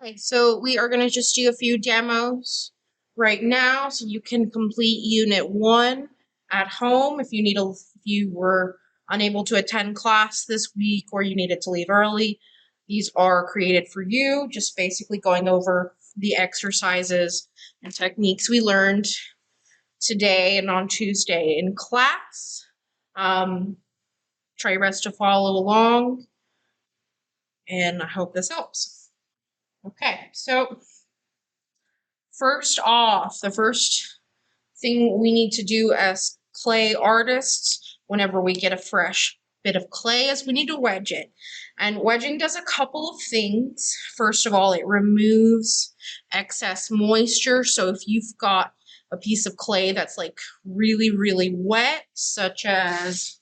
Okay, so we are going to just do a few demos right now so you can complete Unit 1 at home if you were unable to attend class this week or you needed to leave early. These are created for you, just basically going over the exercises and techniques we learned today and on Tuesday in class. Try your best to follow along, and I hope this helps. Okay, so first off, the first thing we need to do as clay artists whenever we get a fresh bit of clay is we need to wedge it. And wedging does a couple of things. First of all, it removes excess moisture. So if you've got a piece of clay that's like really, really wet, such as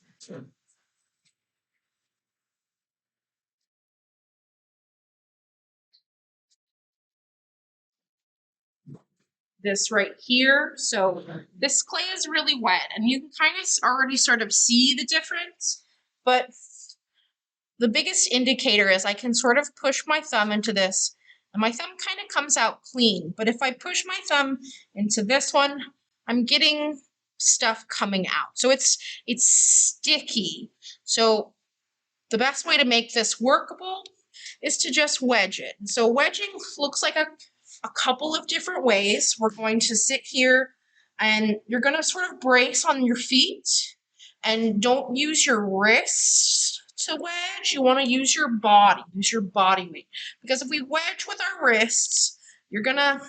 this right here. So this clay is really wet and you can kind of already sort of see the difference, but the biggest indicator is I can sort of push my thumb into this and my thumb kind of comes out clean. But if I push my thumb into this one, I'm getting stuff coming out. So it's sticky. So the best way to make this workable is to just wedge it. So wedging looks like a couple of different ways. We're going to sit here and you're going to sort of brace on your feet and don't use your wrists to wedge. You want to use your body weight. Because if we wedge with our wrists, you're going to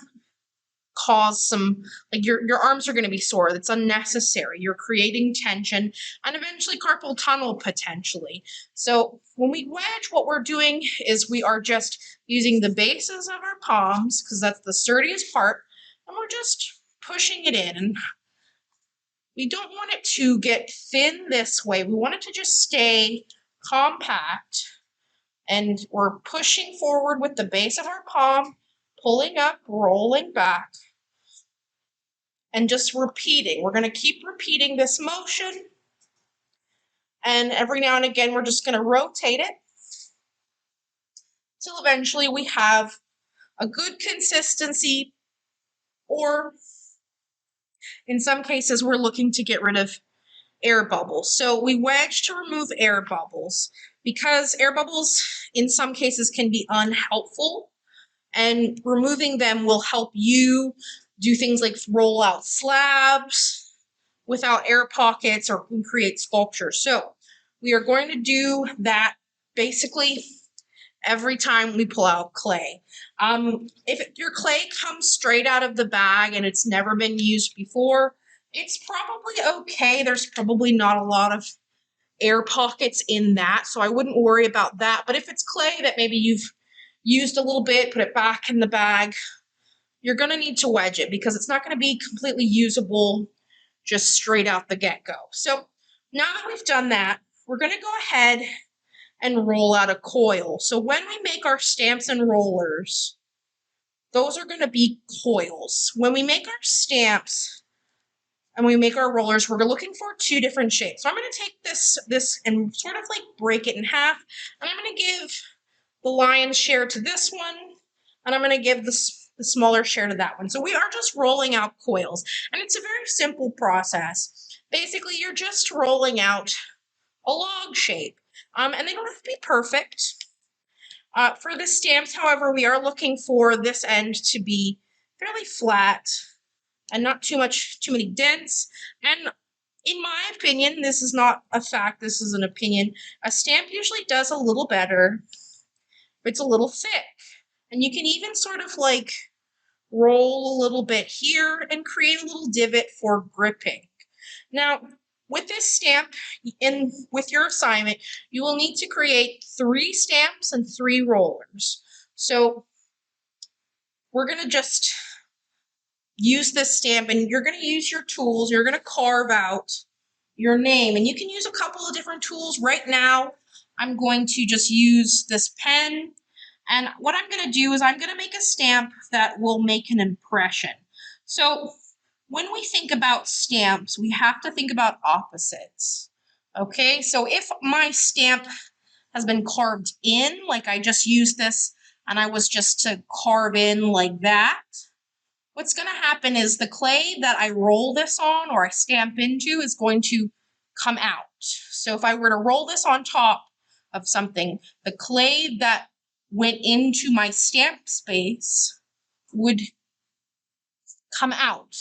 cause some, like your arms are going to be sore. That's unnecessary. You're creating tension and eventually carpal tunnel potentially. So when we wedge, what we're doing is we are just using the bases of our palms because that's the sturdiest part, and we're just pushing it in. And we don't want it to get thin this way. We want it to just stay compact, and we're pushing forward with the base of our palm, pulling up, rolling back, and just repeating. We're going to keep repeating this motion, and every now and again we're just going to rotate it till eventually we have a good consistency, or in some cases we're looking to get rid of air bubbles. So we wedge to remove air bubbles because air bubbles in some cases can be unhelpful, and removing them will help you do things like roll out slabs without air pockets or create sculptures. So we are going to do that basically every time we pull out clay. If your clay comes straight out of the bag and it's never been used before, it's probably okay. There's probably not a lot of air pockets in that, so I wouldn't worry about that. But if it's clay that maybe you've used a little bit, put it back in the bag, you're going to need to wedge it because it's not going to be completely usable just straight out the get-go. So now that we've done that, we're going to go ahead and roll out a coil. So when we make our stamps and rollers, those are going to be coils. When we make our stamps and we make our rollers, we're looking for two different shapes. So I'm going to take this and sort of like break it in half, and I'm going to give the lion's share to this one, and I'm going to give the smaller share to that one. So we are just rolling out coils, and it's a very simple process. Basically, you're just rolling out a log shape, and they don't have to be perfect. For the stamps, however, we are looking for this end to be fairly flat and not too many dents. And in my opinion, this is not a fact, this is an opinion, a stamp usually does a little better if it's a little thick. And you can even sort of like roll a little bit here and create a little divot for gripping. Now, with this stamp, with your assignment, you will need to create 3 stamps and 3 rollers. So we're going to just use this stamp, and you're going to use your tools. You're going to carve out your name, and you can use a couple of different tools. Right now, I'm going to just use this pen, and what I'm going to do is I'm going to make a stamp that will make an impression. So when we think about stamps, we have to think about opposites. Okay, so if my stamp has been carved in, like I just used this and I was just to carve in like that, what's going to happen is the clay that I roll this on or I stamp into is going to come out. So if I were to roll this on top of something, the clay that went into my stamp space would come out.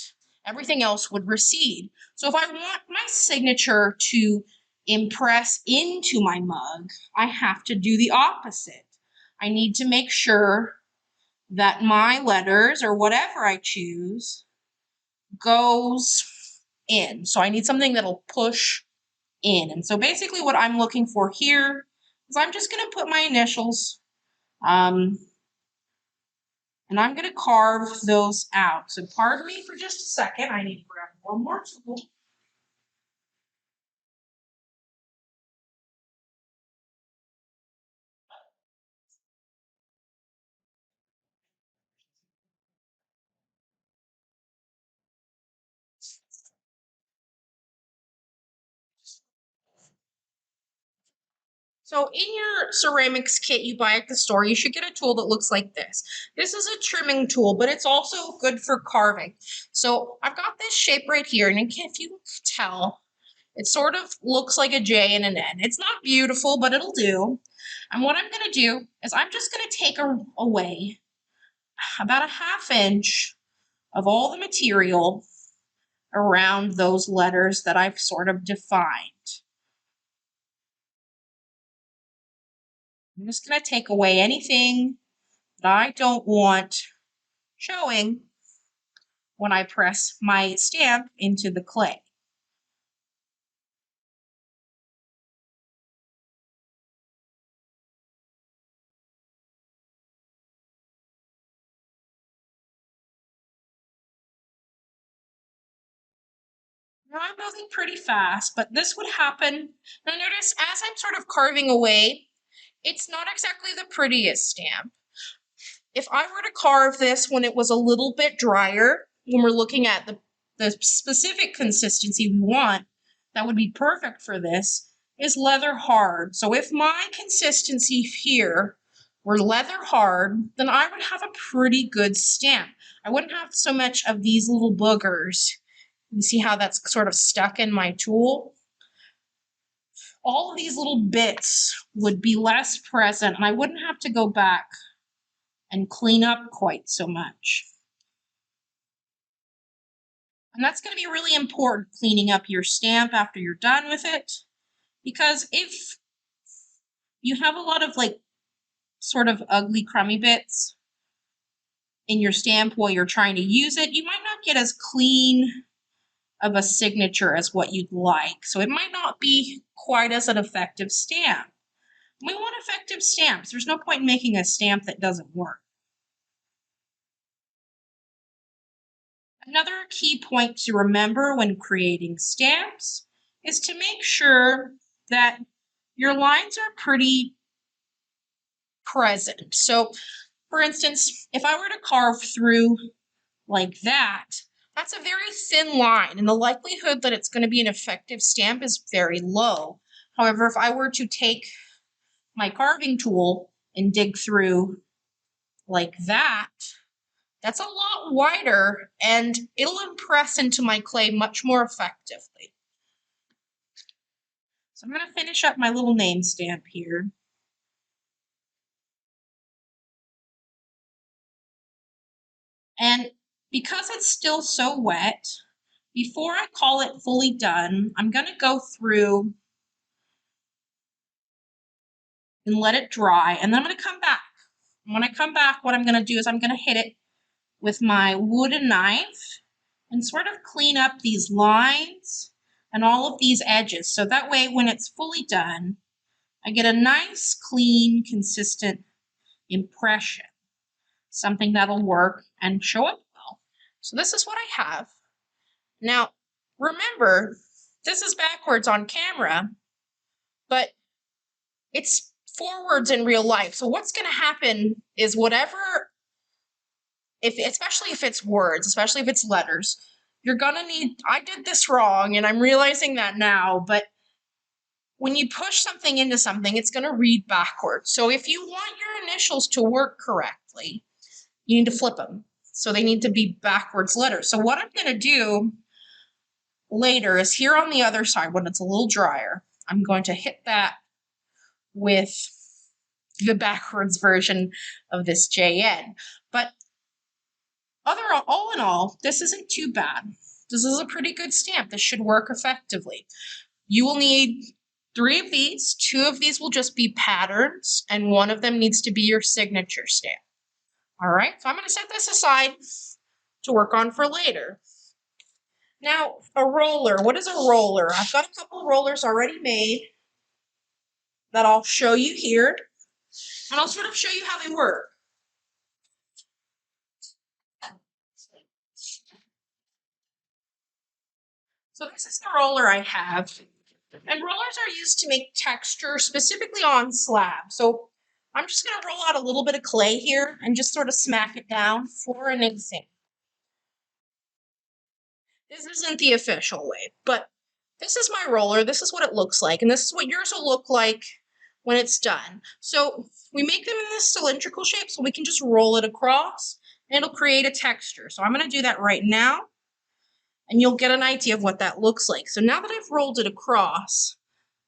Everything else would recede. So if I want my signature to impress into my mug, I have to do the opposite. I need to make sure that my letters or whatever I choose goes in. So I need something that'll push in. And so basically what I'm looking for here is I'm just going to put my initials and I'm going to carve those out. So pardon me for just a second. I need to grab one more tool. So in your ceramics kit you buy at the store, you should get a tool that looks like this. This is a trimming tool, but it's also good for carving. So I've got this shape right here, and if you can tell, it sort of looks like a J and an N. It's not beautiful, but it'll do. And what I'm going to do is I'm just going to take away about a ½ inch of all the material around those letters that I've sort of defined. I'm just going to take away anything that I don't want showing when I press my stamp into the clay. Now I'm moving pretty fast, but this would happen. Now notice as I'm sort of carving away, it's not exactly the prettiest stamp. If I were to carve this when it was a little bit drier, when we're looking at the specific consistency we want, that would be perfect for this, is leather hard. So if my consistency here were leather hard, then I would have a pretty good stamp. I wouldn't have so much of these little boogers. You see how that's sort of stuck in my tool? All of these little bits would be less present, and I wouldn't have to go back and clean up quite so much. And that's going to be really important, cleaning up your stamp after you're done with it, because if you have a lot of like sort of ugly crummy bits in your stamp while you're trying to use it, you might not get as clean of a signature as what you'd like. So it might not be quite as an effective stamp. We want effective stamps. There's no point in making a stamp that doesn't work. Another key point to remember when creating stamps is to make sure that your lines are pretty present. So, for instance, if I were to carve through like that, that's a very thin line, and the likelihood that it's going to be an effective stamp is very low. However, if I were to take my carving tool and dig through like that, that's a lot wider, and it'll impress into my clay much more effectively. So I'm going to finish up my little name stamp here. And because it's still so wet, before I call it fully done, I'm going to go through and let it dry, and then I'm going to come back. And when I come back, what I'm going to do is I'm going to hit it with my wooden knife and sort of clean up these lines and all of these edges. So that way, when it's fully done, I get a nice, clean, consistent impression. Something that'll work and show up well. So this is what I have. Now, remember, this is backwards on camera, but it's forwards in real life. So what's going to happen is whatever, especially if it's words, especially if it's letters, you're going to need, I did this wrong and I'm realizing that now, but when you push something into something, it's going to read backwards. So if you want your initials to work correctly, you need to flip them. So they need to be backwards letters. So what I'm going to do later is here on the other side, when it's a little drier, I'm going to hit that with the backwards version of this JN. But all in all, this isn't too bad. This is a pretty good stamp. This should work effectively. You will need 3 of these. 2 of these will just be patterns, and 1 of them needs to be your signature stamp. All right, so I'm going to set this aside to work on for later. Now, a roller. What is a roller? I've got a couple rollers already made that I'll show you here, and I'll sort of show you how they work. So this is the roller I have, and rollers are used to make texture specifically on slab. So I'm just going to roll out a little bit of clay here and just sort of smack it down for an example. This isn't the official way, but this is my roller. This is what it looks like, and this is what yours will look like when it's done. So we make them in this cylindrical shape so we can just roll it across, and it'll create a texture. So I'm going to do that right now, and you'll get an idea of what that looks like. So now that I've rolled it across,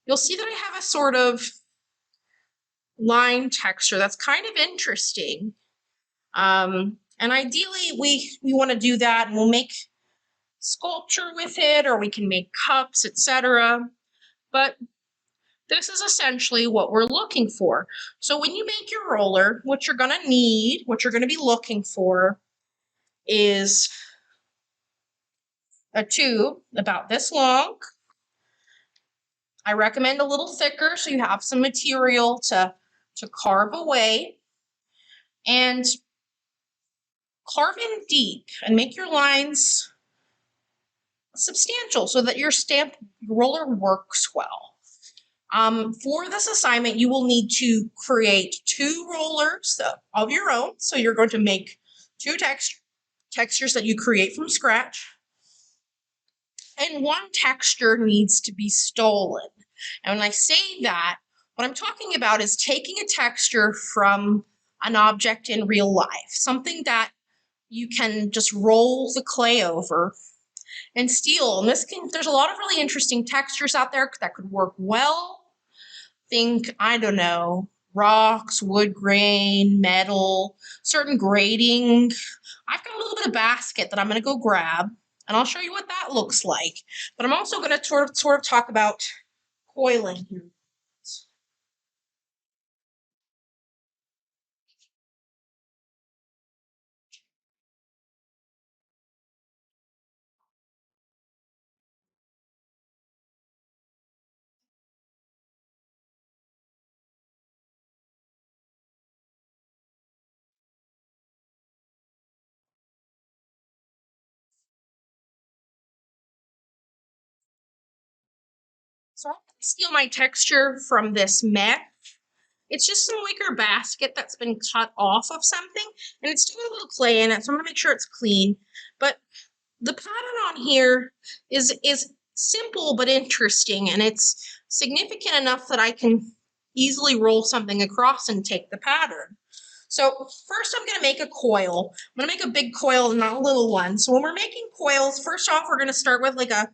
you'll see that I have a sort of line texture that's kind of interesting. And ideally, we want to do that, and we'll make sculpture with it, or we can make cups, etc. But this is essentially what we're looking for. So when you make your roller, what you're going to need, what you're going to be looking for is a tube about this long. I recommend a little thicker so you have some material to carve away. And carve in deep and make your lines substantial so that your stamp roller works well. For this assignment, you will need to create 2 rollers of your own. So you're going to make 2 textures that you create from scratch. And 1 texture needs to be stolen. And when I say that, what I'm talking about is taking a texture from an object in real life, something that you can just roll the clay over and steal. And there's a lot of really interesting textures out there that could work well. Think, I don't know, rocks, wood grain, metal, certain grading. I've got a little bit of basket that I'm going to go grab, and I'll show you what that looks like. But I'm also going to sort of talk about coiling here. So I'm going to steal my texture from this mesh. It's just some wicker basket that's been cut off of something, and it's doing a little clay in it, so I'm going to make sure it's clean. But the pattern on here is simple but interesting, and it's significant enough that I can easily roll something across and take the pattern. So first I'm going to make a coil. I'm going to make a big coil, not a little one. So when we're making coils, first off, we're going to start with like a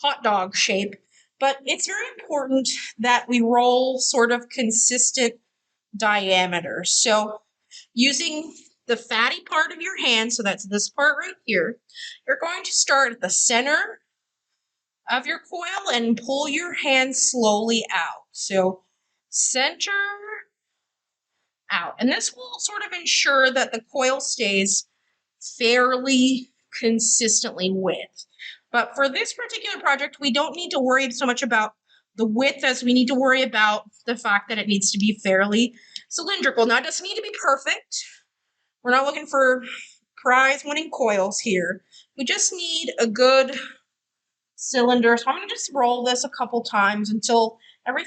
hot dog shape. But it's very important that we roll sort of consistent diameters. So using the fatty part of your hand, so that's this part right here, you're going to start at the center of your coil and pull your hand slowly out. So center, out. And this will sort of ensure that the coil stays fairly consistently width. But for this particular project, we don't need to worry so much about the width as we need to worry about the fact that it needs to be fairly cylindrical. Now, it doesn't need to be perfect. We're not looking for prize-winning coils here. We just need a good cylinder. So I'm going to just roll this a couple times until everything